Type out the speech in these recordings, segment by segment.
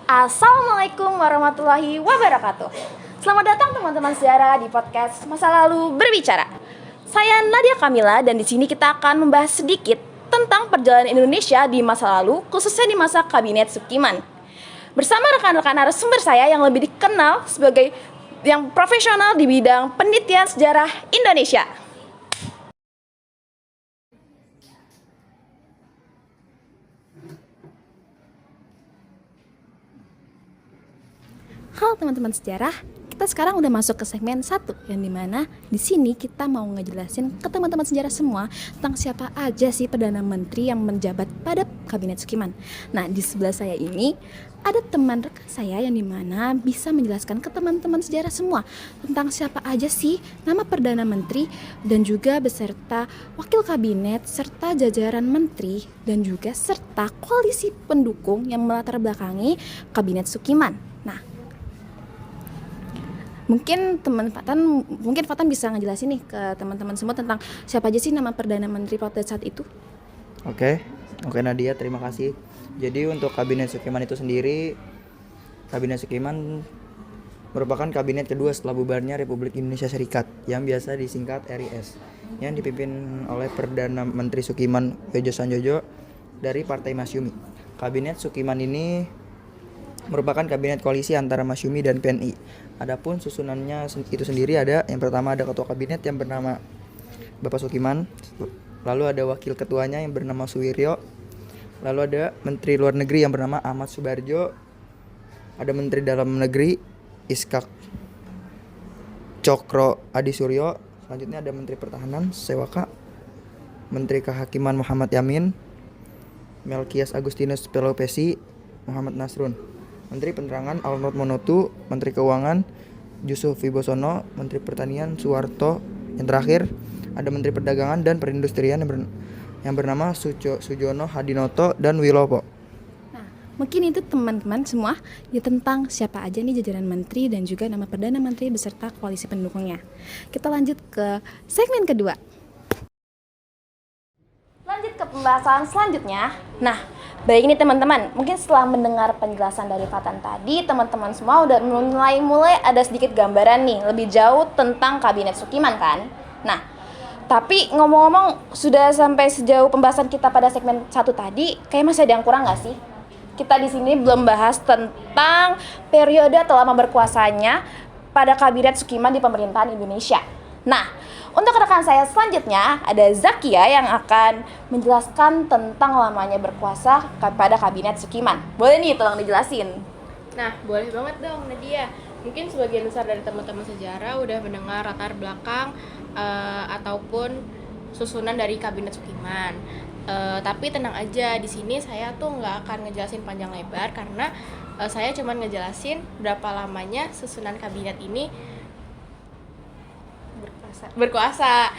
Assalamualaikum warahmatullahi wabarakatuh. Selamat datang teman-teman sejarah di podcast Masa Lalu Berbicara. Saya Nadia Kamila dan di sini kita akan membahas sedikit tentang perjalanan Indonesia di masa lalu, khususnya di masa Kabinet Sukiman. Bersama rekan-rekan narasumber saya yang lebih dikenal sebagai yang profesional di bidang penelitian sejarah Indonesia. Halo teman-teman sejarah, kita sekarang udah masuk ke segmen 1 yang dimana di sini kita mau ngejelasin ke teman-teman sejarah semua tentang siapa aja sih Perdana Menteri yang menjabat pada Kabinet Sukiman. Nah, di sebelah saya ini ada teman rekan saya yang dimana bisa menjelaskan ke teman-teman sejarah semua tentang siapa aja sih nama Perdana Menteri dan juga beserta wakil kabinet serta jajaran menteri dan juga serta koalisi pendukung yang melatar belakangi Kabinet Sukiman. Nah, Mungkin Fatan bisa ngejelasin nih ke teman-teman semua tentang siapa aja sih nama Perdana Menteri pada saat itu. Oke Nadia, terima kasih. Jadi untuk Kabinet Sukiman itu sendiri, Kabinet Sukiman merupakan kabinet kedua setelah bubarnya Republik Indonesia Serikat yang biasa disingkat RIS, yang dipimpin oleh Perdana Menteri Sukiman Wejo Sanjojo dari Partai Masyumi. Kabinet Sukiman ini merupakan kabinet koalisi antara Masyumi dan PNI. Adapun susunannya itu sendiri ada, yang pertama ada ketua kabinet yang bernama Bapak Sukiman, lalu ada wakil ketuanya yang bernama Suwiryo, lalu ada menteri luar negeri yang bernama Ahmad Subarjo, ada menteri dalam negeri Iskak Cokro Adi Suryo, selanjutnya ada menteri pertahanan Sewaka, menteri kehakiman Muhammad Yamin, Melkias Agustinus Pelopesi, Muhammad Nasrun, Menteri Penerangan Alnot Monotu, Menteri Keuangan Yusuf Wibosono, Menteri Pertanian Suwarto, yang terakhir ada Menteri Perdagangan dan Perindustrian yang bernama Sujono Hadinoto dan Wilopo. Nah, mungkin itu teman-teman semua ya tentang siapa aja nih jajaran menteri dan juga nama Perdana Menteri beserta koalisi pendukungnya. Kita lanjut ke segmen kedua. Lanjut ke pembahasan selanjutnya. Nah, baik ini teman-teman, mungkin setelah mendengar penjelasan dari Fatan tadi, teman-teman semua udah mulai ada sedikit gambaran nih lebih jauh tentang Kabinet Sukiman kan. Nah, tapi ngomong-ngomong sudah sampai sejauh pembahasan kita pada segmen 1 tadi, kayak masih ada yang kurang nggak sih? Kita di sini belum bahas tentang periode atau lama berkuasanya pada Kabinet Sukiman di pemerintahan Indonesia. Nah, untuk rekan saya selanjutnya ada Zakia yang akan menjelaskan tentang lamanya berkuasa pada Kabinet Sukiman. Boleh nih tolong dijelasin. Nah, boleh banget dong Nadia. Mungkin sebagian besar dari teman-teman sejarah udah mendengar latar belakang ataupun susunan dari Kabinet Sukiman. Tapi tenang aja, di sini saya tuh nggak akan ngejelasin panjang lebar karena saya cuma ngejelasin berapa lamanya susunan kabinet ini berkuasa.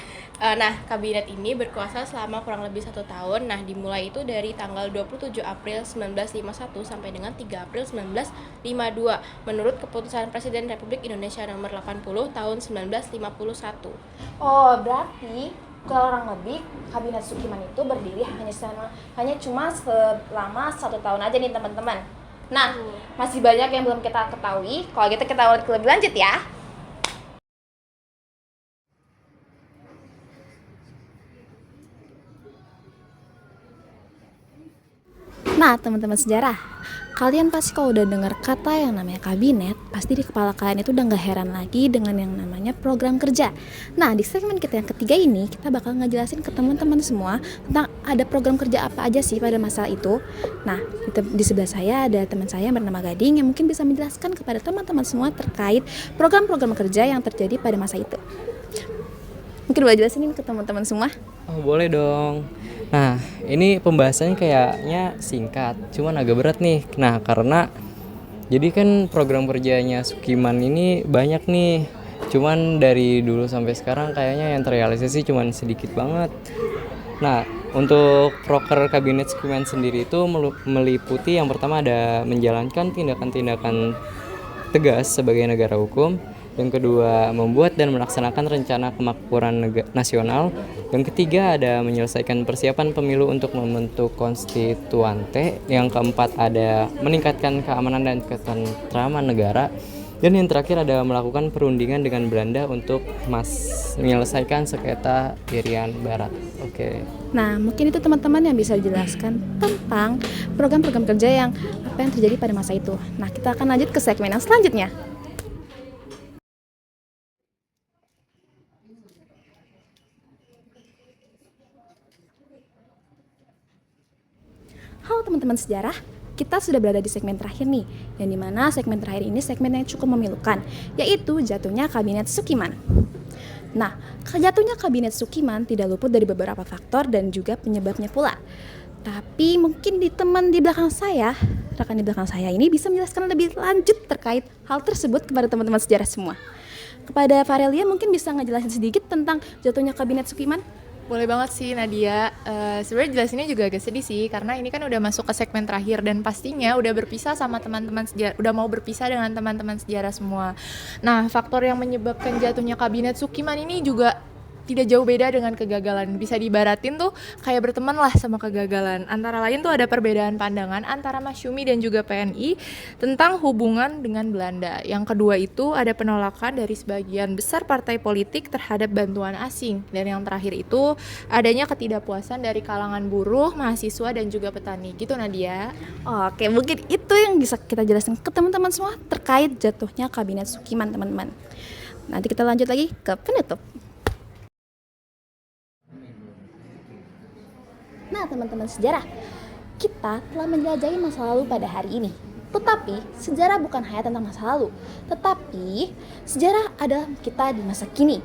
Nah, kabinet ini berkuasa selama kurang lebih 1 tahun. Nah, dimulai itu dari tanggal 27 April 1951 sampai dengan 3 April 1952 menurut keputusan Presiden Republik Indonesia nomor 80 tahun 1951. Oh, berarti kurang lebih Kabinet Sukiman itu berdiri hanya cuma selama 1 tahun aja nih teman-teman. Nah, masih banyak yang belum kita ketahui. Kalau gitu kita ulik lebih lanjut ya. Nah, teman-teman sejarah, kalian pasti kalau udah dengar kata yang namanya kabinet, pasti di kepala kalian itu udah gak heran lagi dengan yang namanya program kerja. Nah, di segmen kita yang ketiga ini, kita bakal ngejelasin ke teman-teman semua tentang ada program kerja apa aja sih pada masa itu. Nah, di sebelah saya ada teman saya yang bernama Gading yang mungkin bisa menjelaskan kepada teman-teman semua terkait program-program kerja yang terjadi pada masa itu. Mungkin boleh jelasin ke teman-teman semua? Oh, boleh dong. Nah, ini pembahasannya kayaknya singkat, cuman agak berat nih. Nah, karena jadi kan program kerjanya Sukiman ini banyak nih. Cuman dari dulu sampai sekarang kayaknya yang terrealisasi cuman sedikit banget. Nah, untuk proker Kabinet Sukiman sendiri itu meliputi yang pertama ada menjalankan tindakan-tindakan tegas sebagai negara hukum. Yang kedua, membuat dan melaksanakan rencana kemakmuran nasional. Yang ketiga, ada menyelesaikan persiapan pemilu untuk membentuk konstituante. Yang keempat, ada meningkatkan keamanan dan ketentraman negara. Dan yang terakhir, ada melakukan perundingan dengan Belanda untuk menyelesaikan sengketa Irian Barat. Oke. Nah, mungkin itu teman-teman yang bisa dijelaskan tentang program-program kerja yang apa yang terjadi pada masa itu. Nah, kita akan lanjut ke segmen yang selanjutnya. Halo teman-teman sejarah, kita sudah berada di segmen terakhir nih, yang dimana segmen terakhir ini segmen yang cukup memilukan, yaitu jatuhnya Kabinet Sukiman. Nah, jatuhnya Kabinet Sukiman tidak luput dari beberapa faktor dan juga penyebabnya pula. Tapi mungkin rekan di belakang saya ini bisa menjelaskan lebih lanjut terkait hal tersebut kepada teman-teman sejarah semua. Kepada Farelia mungkin bisa ngejelasin sedikit tentang jatuhnya Kabinet Sukiman? Boleh banget sih Nadia. Sebenarnya jelasinnya juga agak sedih sih karena ini kan udah masuk ke segmen terakhir dan pastinya udah berpisah sama teman-teman sejarah, udah mau berpisah dengan teman-teman sejarah semua. Nah, faktor yang menyebabkan jatuhnya Kabinet Sukiman ini juga tidak jauh beda dengan kegagalan. Bisa diibaratin tuh kayak berteman lah sama kegagalan. Antara lain tuh ada perbedaan pandangan antara Masyumi dan juga PNI tentang hubungan dengan Belanda. Yang kedua itu ada penolakan dari sebagian besar partai politik terhadap bantuan asing. Dan yang terakhir itu adanya ketidakpuasan dari kalangan buruh, mahasiswa dan juga petani. Gitu Nadia. Oke, mungkin itu yang bisa kita jelaskan ke teman-teman semua terkait jatuhnya Kabinet Sukiman, teman-teman. Nanti kita lanjut lagi ke penutup. Nah, teman-teman sejarah, kita telah menjelajahi masa lalu pada hari ini. Tetapi, sejarah bukan hanya tentang masa lalu, tetapi sejarah adalah kita di masa kini.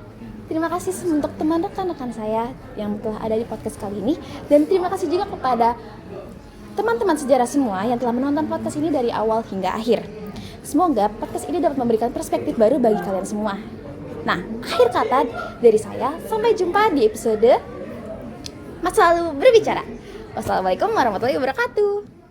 Terima kasih untuk teman rekan-rekan saya yang telah ada di podcast kali ini, dan terima kasih juga kepada teman-teman sejarah semua yang telah menonton podcast ini dari awal hingga akhir. Semoga podcast ini dapat memberikan perspektif baru bagi kalian semua. Nah, akhir kata dari saya, sampai jumpa di episode Masa Lalu Berbicara. Wassalamualaikum warahmatullahi wabarakatuh.